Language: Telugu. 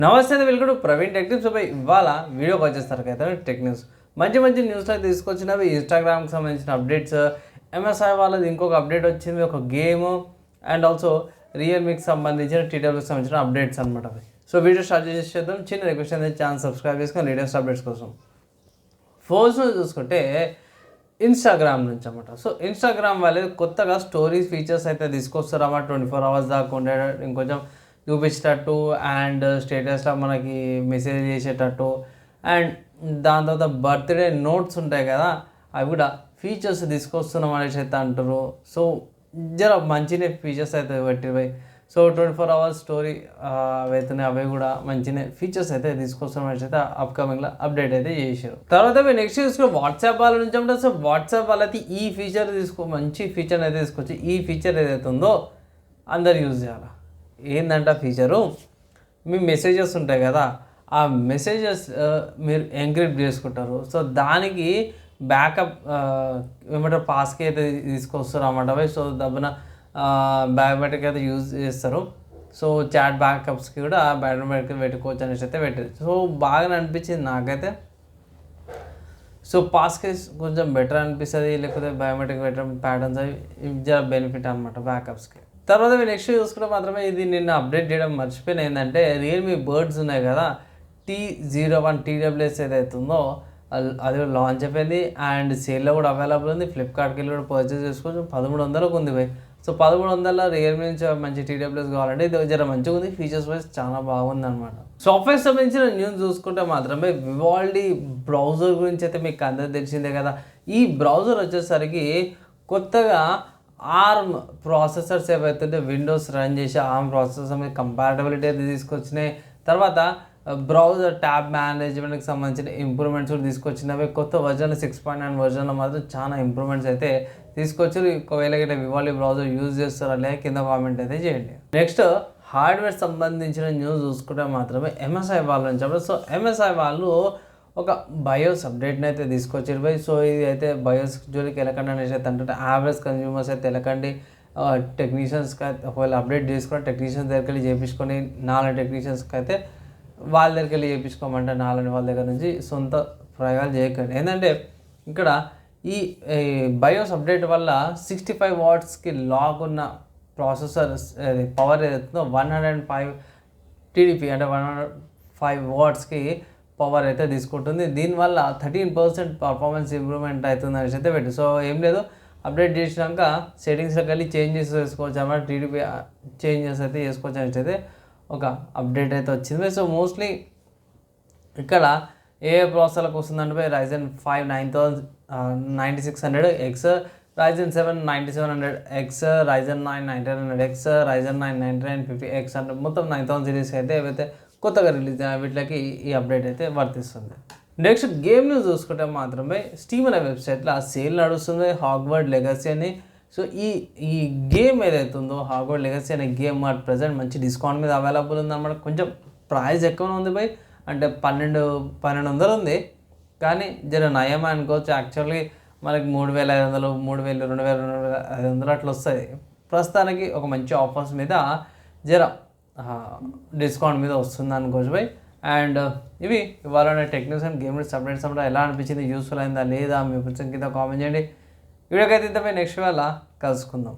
నమస్తే, welcome to Praveen tech news. ఇవాళ వీడియోకి వచ్చేస్తారు కదా టెక్ న్యూస్. మంచి న్యూస్లో తీసుకొచ్చినవి ఇన్స్టాగ్రామ్కి సంబంధించిన అప్డేట్స్, ఎంఎస్ఐ వాళ్ళది ఇంకొక అప్డేట్ వచ్చింది, ఒక గేమ్ అండ్ ఆల్సో రియల్మీకి సంబంధించిన టీడబ్ల్యూకి సంబంధించిన అప్డేట్స్ అనమాట అవి. సో వీడియో స్టార్ట్ చేసేద్దాం. చిన్న రిక్వెస్ట్ అనేది ఛానల్ సబ్స్క్రైబ్ చేసుకొని లేటెస్ట్ అప్డేట్స్ కోసం. ఫోన్స్లో చూసుకుంటే ఇన్స్టాగ్రామ్ నుంచి అన్నమాట. సో ఇన్స్టాగ్రామ్ వాళ్ళే కొత్తగా స్టోరీస్ ఫీచర్స్ అయితే తీసుకొస్తారు అన్నమాట. 24 hours దాకా ఉండే ఇంకొంచెం చూపించేటట్టు అండ్ స్టేటస్లో మనకి మెసేజ్ చేసేటట్టు అండ్ దాని తర్వాత బర్త్డే నోట్స్ ఉంటాయి కదా, అవి కూడా ఫీచర్స్ తీసుకొస్తున్నాం అనేసి అయితే అంటారు. సో జర మంచినే ఫీచర్స్ అయితే పెట్టిపోయి. సో 24 hours స్టోరీ అవుతున్నాయి, అవి కూడా మంచినే ఫీచర్స్ అయితే తీసుకొస్తున్నాం అనేసి అయితే అప్కమింగ్లో అప్డేట్ అయితే చేశారు. తర్వాత నెక్స్ట్ చూసుకుని వాట్సాప్ వాళ్ళ నుంచి అంటే సో వాట్సాప్ వాళ్ళకి ఈ ఫీచర్ మంచి ఫీచర్ అయితే తీసుకొచ్చి ఈ ఫీచర్ ఏదైతే ఉందో అందరు యూజ్ చేయాలి. ఏంటంటే ఫీచరు, మీ మెసేజెస్ ఉంటాయి కదా, ఆ మెసేజెస్ మీరు ఎన్క్రిప్ట్ చేసుకుంటారు. సో దానికి బ్యాకప్ ఏమంటారు పాస్కి అయితే తీసుకొస్తారు అన్నమాట. సో దబ్బున బయోమెట్రిక్ అయితే యూజ్ చేస్తారు. సో చాట్ బ్యాకప్స్కి కూడా బయోమెట్రిక్ పెట్టుకోవచ్చు అనేసి అయితే పెట్టారు. సో బాగా అనిపించింది నాకైతే. సో పాస్కేస్ కొంచెం బెటర్ అనిపిస్తుంది, లేకపోతే బయోమెట్రిక్ పెట్టడం ప్యాటర్న్స్ అవి జర బెనిఫిట్ అనమాట బ్యాకప్స్కి. తర్వాత నెక్స్ట్ చూసుకుంటే మాత్రమే ఇది నిన్న అప్డేట్ చేయడం మర్చిపోయిన ఏంటంటే రియల్మీ బర్డ్స్ ఉన్నాయి కదా, T01 TWS ఏదైతే ఉందో అది లాంచ్ అయిపోయింది అండ్ సేల్లో కూడా అవైలబుల్ ఉంది. ఫ్లిప్కార్ట్కి వెళ్ళి కూడా పర్చేస్ చేసుకోవచ్చు. 1300కు ఉంది పోయి. సో 1300 రియల్మీ నుంచి మంచి TWS కావాలంటే ఇది జర మంచిగా ఉంది, ఫీచర్స్ వైజ్ చాలా బాగుంది అనమాట. సాఫ్ట్వేర్ సంబంధించిన న్యూస్ చూసుకుంటే మాత్రమే వివాల్డీ బ్రౌజర్ గురించి అయితే మీకు అందరూ తెలిసిందే కదా. ఈ బ్రౌజర్ వచ్చేసరికి కొత్తగా ఆర్మ్ ప్రాసెసర్స్ ఏవైతే విండోస్ రన్ చేసి ఆర్మ్ ప్రాసెసర్స్ మీద కంపాటబిలిటీ అయితే తీసుకొచ్చినాయి. తర్వాత బ్రౌజర్ ట్యాబ్ మేనేజ్మెంట్కి సంబంధించిన ఇంప్రూవ్మెంట్స్ కూడా తీసుకొచ్చినవి. కొత్త వర్జన్ 6.9 వర్జన్లో మాత్రం చాలా ఇంప్రూవ్మెంట్స్ అయితే తీసుకొచ్చారు. ఒకవేళ గిట్ట వివాల్డీ బ్రౌజర్ యూజ్ చేస్తారా లేదా కింద కామెంట్ అయితే చేయండి. నెక్స్ట్ హార్డ్వేర్ సంబంధించిన న్యూస్ చూసుకుంటే మాత్రమే ఎంఎస్ఐ వాళ్ళ నుంచి. సో ఎంఎస్ఐ వాళ్ళు ఒక బయోస్ అప్డేట్ని అయితే తీసుకొచ్చారు బై. సో ఇది అయితే బయోస్ జోలికి వెళ్ళకండి అనేసి అయితే అంటే యావరేజ్ కన్జ్యూమర్స్ అయితే వెళ్ళకండి. టెక్నీషియన్స్కి అయితే ఒకవేళ అప్డేట్ చేసుకొని టెక్నీషియన్స్ దగ్గరికి వెళ్ళి చేయించుకొని నాలుగు టెక్నీషియన్స్కి అయితే వాళ్ళ దగ్గరికి వెళ్ళి చేయించుకోమంటే నాలుగు వాళ్ళ దగ్గర నుంచి సొంత ప్రయోగాలు చేయకండి. ఏంటంటే ఇక్కడ ఈ బయోస్ అప్డేట్ వల్ల 65 wattsకి లాక్ ఉన్న ప్రాసెసర్ పవర్ ఏదైతుందో 105 TDP అంటే 105 wattsకి పవర్ అయితే తీసుకుంటుంది. దీనివల్ల 13% పర్ఫార్మెన్స్ ఇంప్రూవ్మెంట్ అవుతుంది అనేసి అయితే పెట్టి. సో ఏం లేదు, అప్డేట్ చేసినాక సెట్టింగ్స్లోకి వెళ్ళి చేంజెస్ చేసుకోవచ్చు అన్నమాట. TDP చేంజెస్ అయితే చేసుకోవచ్చు అనేసి అయితే ఒక అప్డేట్ అయితే వచ్చింది. సో మోస్ట్లీ ఇక్కడ ఏ ప్రాసెసర్లకు వస్తుందంటే Ryzen 5 9600X, Ryzen 7 9700X, Ryzen 9 9900X, Ryzen 9 9950X అంటే మొత్తం 9000 సిరీస్ అయితే ఏవైతే కొత్తగా రిలీజ్ అయిన వీటికి ఈ అప్డేట్ అయితే వర్తిస్తుంది. నెక్స్ట్ గేమ్ న్యూస్ చూసుకుంటే మాత్రమే స్టీమ్ అనే వెబ్సైట్లో ఆ సేల్ నడుస్తుంది హాగ్వర్డ్ లెగసీ అని. సో ఈ గేమ్ ఏదైతే ఉందో హాగ్వర్డ్ లెగసీ అనే గేమ్ అట్ ప్రజెంట్ మంచి డిస్కౌంట్ మీద అవైలబుల్ ఉందన్నమాట. కొంచెం ప్రైస్ ఎక్కువ ఉంది బై, అంటే 1200 ఉంది, కానీ జర నయం అనుకోవచ్చు. యాక్చువల్లీ మనకి 3500 3000 2500 అట్లా వస్తుంది. ప్రస్తుతానికి ఒక మంచి ఆఫర్స్ మీద జర డిస్కౌంట్ మీద వస్తుంది అనుకోవచ్చు బై. అండ్ ఇవి ఇవాళ tech news and game news updates అన్నమాట. ఎలా అనిపించింది, యూస్ఫుల్ అయిందా లేదా మీ ఫ్రెండ్స్ కింద కామెంట్ చేయండి. వీడియోకి అయితే నెక్స్ట్ వేళ కలుసుకుందాం.